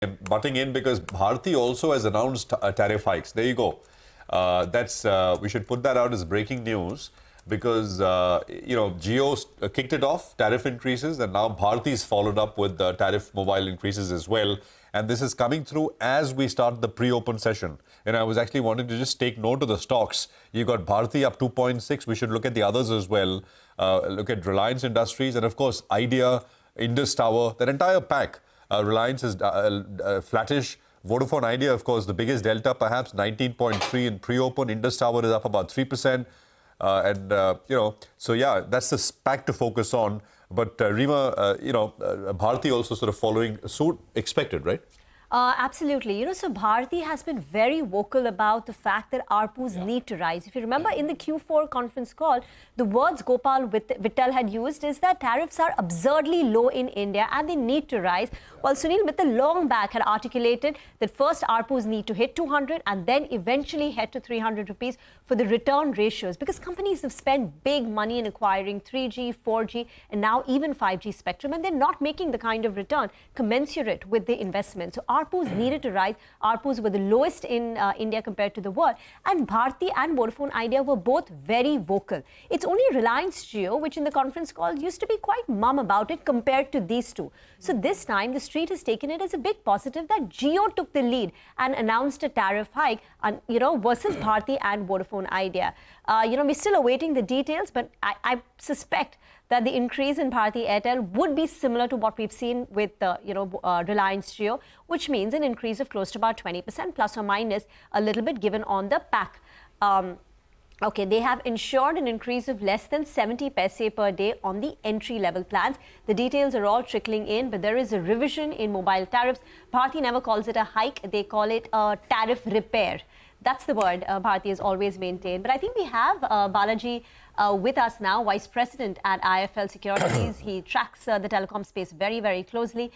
butting in because Bharti also has announced tariff hikes. There you go. We should put that out as breaking news because Jio kicked it off, tariff increases, and now Bharti's followed up with tariff mobile increases as well. And this is coming through as we start the pre-open session. And I was actually wanting to just take note of the stocks. You got Bharti up 2.6. We should look at the others as well. Look at Reliance Industries and of course Idea, Indus Tower, that entire pack. Reliance is flattish. Vodafone Idea, of course, the biggest delta, perhaps 19.3 in pre-open. Indus Tower is up about 3%. So yeah, that's the pack to focus on. But Reema, Bharti also sort of following suit, expected, right? Absolutely. So Bharti has been very vocal about the fact that ARPUs need to rise. If you remember in the Q4 conference call, the words Gopal Vittal had used is that tariffs are absurdly low in India and they need to rise. While Sunil Mittal long back had articulated that first ARPUs need to hit 200 and then eventually head to 300 rupees for the return ratios, because companies have spent big money in acquiring 3G, 4G and now even 5G spectrum, and they're not making the kind of return commensurate with the investment. So ARPUs needed to rise. ARPUs were the lowest in India compared to the world. And Bharti and Vodafone Idea were both very vocal. It's only Reliance Jio, which in the conference call used to be quite mum about it compared to these two. So this time, the street has taken it as a big positive that Jio took the lead and announced a tariff hike, versus Bharti and Vodafone Idea. We're still awaiting the details, but I suspect that the increase in Bharti Airtel would be similar to what we've seen with Reliance Jio, which means an increase of close to about 20% plus or minus a little bit given on the pack. Okay, they have ensured an increase of less than 70 paise per day on the entry-level plans. The details are all trickling in, but there is a revision in mobile tariffs. Bharti never calls it a hike. They call it a tariff repair. That's the word Bharti has always maintained. But I think we have Balaji with us now, Vice President at IFL Securities. He tracks the telecom space very, very closely.